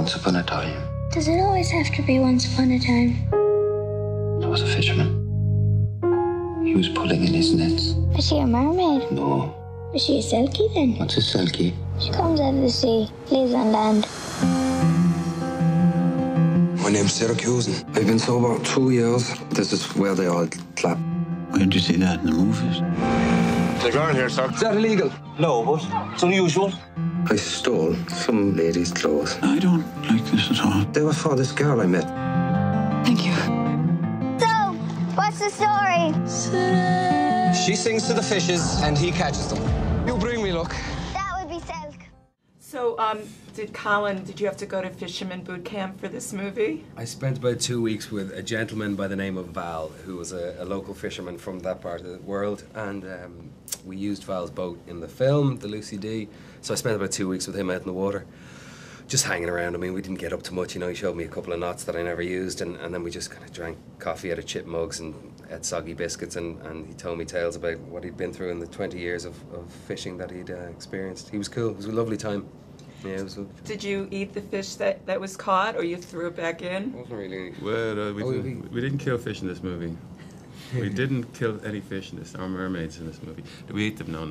Once upon a time. Does it always have to be once upon a time? There was a fisherman. He was pulling in his nets. Is she a mermaid? No. Is she a selkie then? What's a selkie? She comes out of the sea, lives on land. My name's Syracuse. I've been sober 2 years. This is where they all clap. Where did you see that in the movies? The girl here, sir. Is that illegal? No, but it's unusual. I stole some lady's clothes. I don't like this at all. They were for this girl I met. Thank you. So, what's the story? She sings to the fishes and he catches them. You bring me luck. That would be Selk. So, did you have to go to fisherman boot camp for this movie? I spent about 2 weeks with a gentleman by the name of Val, who was a local fisherman from that part of the world, and we used Val's boat in the film, the Lucy D. So I spent about 2 weeks with him out in the water, just hanging around. I mean, we didn't get up to much, you know. He showed me a couple of knots that I never used, and then we just kind of drank coffee out of chip mugs and ate soggy biscuits, and he told me tales about what he'd been through in the 20 years of fishing that he'd experienced. He was cool. It was a lovely time. Yeah, it was lovely. Did you eat the fish that was caught, or you threw it back in? It wasn't really... Well, we didn't kill fish in this movie. We didn't kill any fish in this, or mermaids in this movie. Did we eat them? No.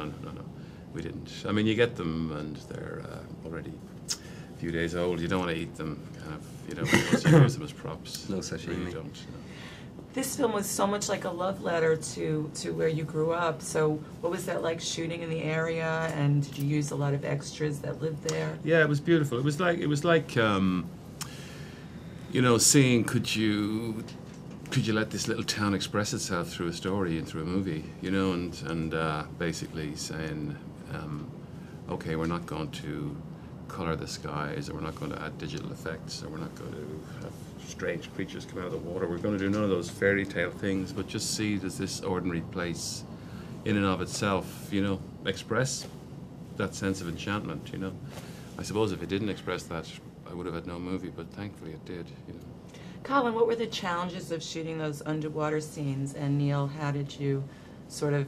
We didn't. I mean, you get them and they're already a few days old. You don't want to eat them, kind of, you know, you use them as props. No sashimi. Really don't. No. This film was so much like a love letter to where you grew up. So what was that like shooting in the area, and did you use a lot of extras that lived there? Yeah, it was beautiful. It was like you know, seeing could you let this little town express itself through a story and through a movie, you know, and basically saying, okay, we're not going to colour the skies, or we're not going to add digital effects, or we're not going to have strange creatures come out of the water. We're going to do none of those fairy tale things, but just see it as this ordinary place in and of itself, you know, express that sense of enchantment, you know. I suppose if it didn't express that, I would have had no movie, but thankfully it did, you know. Colin, what were the challenges of shooting those underwater scenes? And Neil, how did you sort of...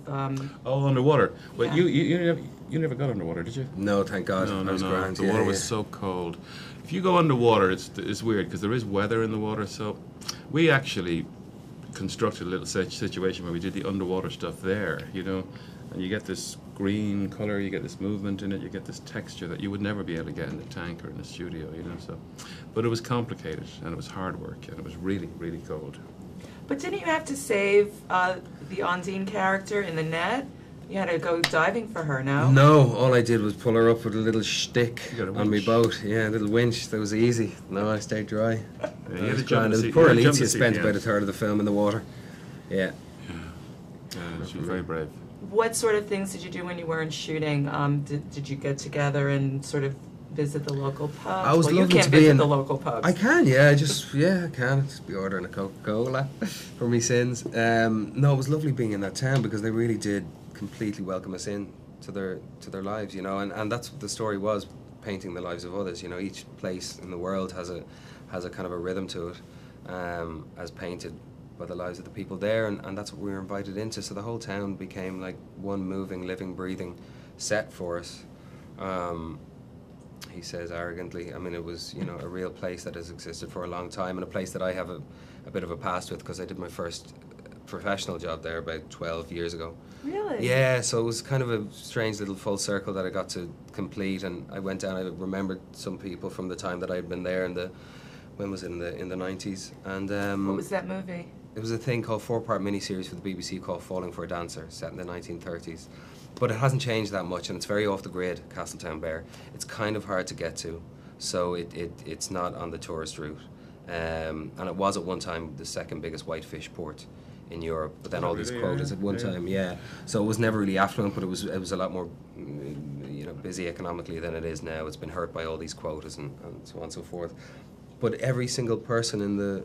Oh, underwater. Well, yeah. you never got underwater, did you? No, thank God. No. Grand. The water was so cold. If you go underwater, it's weird, because there is weather in the water, so we actually constructed a little situation where we did the underwater stuff there, you know, and you get this green color, you get this movement in it, you get this texture that you would never be able to get in the tank or in the studio, you know, so. But it was complicated, and it was hard work, and it was really, really cold. But didn't you have to save the Ondine character in the net? You had to go diving for her, no? No, all I did was pull her up with a little shtick on my winch. boat. Yeah, a little winch. That was easy. No, I stayed dry. Yeah, It was grand. Poor Alicia spent about a third of the film in the water. Yeah. She was very brave. What sort of things did you do when you weren't shooting? Did you get together and sort of visit the local pubs? I was you lovely can't to be visit in the local pubs. I can, yeah. I can. Just be ordering a Coca-Cola for me sins. No, it was lovely being in that town, because they really did completely welcome us in to their lives, you know, and that's what the story was, painting the lives of others. You know, each place in the world has a kind of a rhythm to it, as painted by the lives of the people there, and that's what we were invited into. So the whole town became like one moving, living, breathing set for us. He says arrogantly. I mean, it was, you know, a real place that has existed for a long time, and a place that I have a bit of a past with, because I did my first professional job there about 12 years ago. Really? Yeah, so it was kind of a strange little full circle that I got to complete, and I went down, I remembered some people from the time that I'd been there when was it, in the 90s, and what was that movie? It was a thing called 4-part miniseries for the BBC called Falling for a Dancer, set in the 1930s. But it hasn't changed that much, and it's very off the grid, Castletown Bear. It's kind of hard to get to, so it's not on the tourist route. And it was at one time the second biggest whitefish port in Europe, but then all these quotas at one time, yeah. So it was never really affluent, but it was a lot more, you know, busy economically than it is now. It's been hurt by all these quotas and so on and so forth. But every single person in the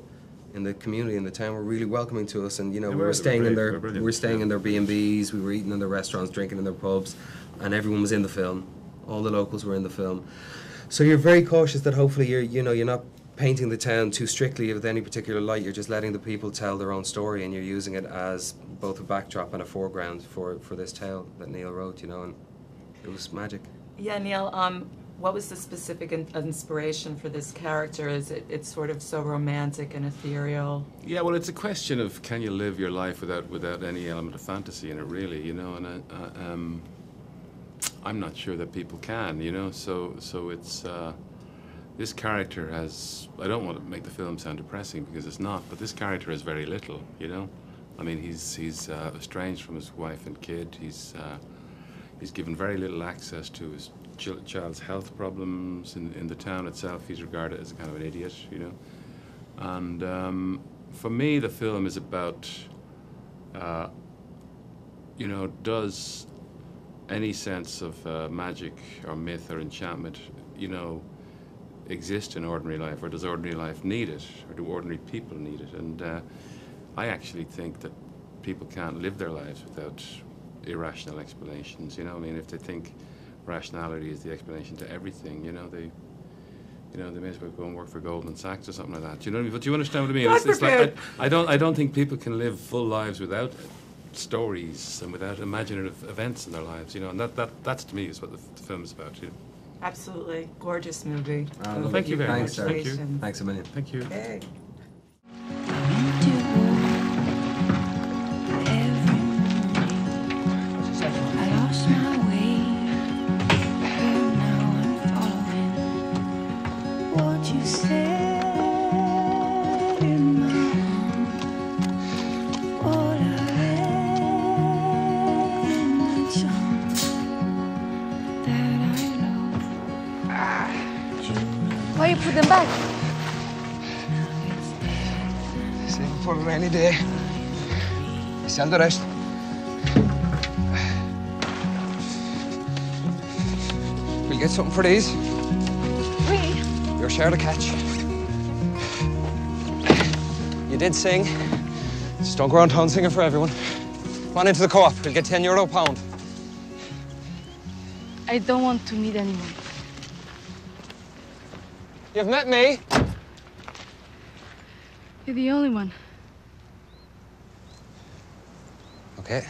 community, in the town, were really welcoming to us, and you know, we were staying in their B&Bs, we were eating in their restaurants, drinking in their pubs, and everyone was in the film. All the locals were in the film. So you're very cautious that hopefully you're not painting the town too strictly with any particular light. You're just letting the people tell their own story, and you're using it as both a backdrop and a foreground for this tale that Neil wrote, you know, and it was magic. Yeah, Neil, What was the specific inspiration for this character? Is it's sort of so romantic and ethereal? Yeah, well, it's a question of can you live your life without any element of fantasy in it, really, you know, and I'm not sure that people can, you know, so it's, this character has, I don't want to make the film sound depressing because it's not, but this character has very little, you know. I mean, he's estranged from his wife and kid. He's given very little access to his child's health problems in the town itself. He's regarded as a kind of an idiot, you know. And for me, the film is about, you know, does any sense of magic or myth or enchantment, you know, exist in ordinary life, or does ordinary life need it, or do ordinary people need it? And I actually think that people can't live their lives without irrational explanations, you know. I mean, if they think rationality is the explanation to everything, you know, they may as well go and work for Goldman Sachs or something like that. You know what I mean? But do you understand what I mean? It's like I don't think people can live full lives without stories and without imaginative events in their lives, you know. And that's to me is what the film is about, you know. Absolutely. Gorgeous movie. Well, thank you very much. Thank you. Thanks a million. Thank you. Okay. Why you put them back? Save it for a rainy day. Sell the rest. We'll get something for these. We? Your share to catch. You did sing. Just don't go around town singing for everyone. Come on into the co-op. We'll get €10 a pound. I don't want to meet anyone. You've met me. You're the only one. Okay.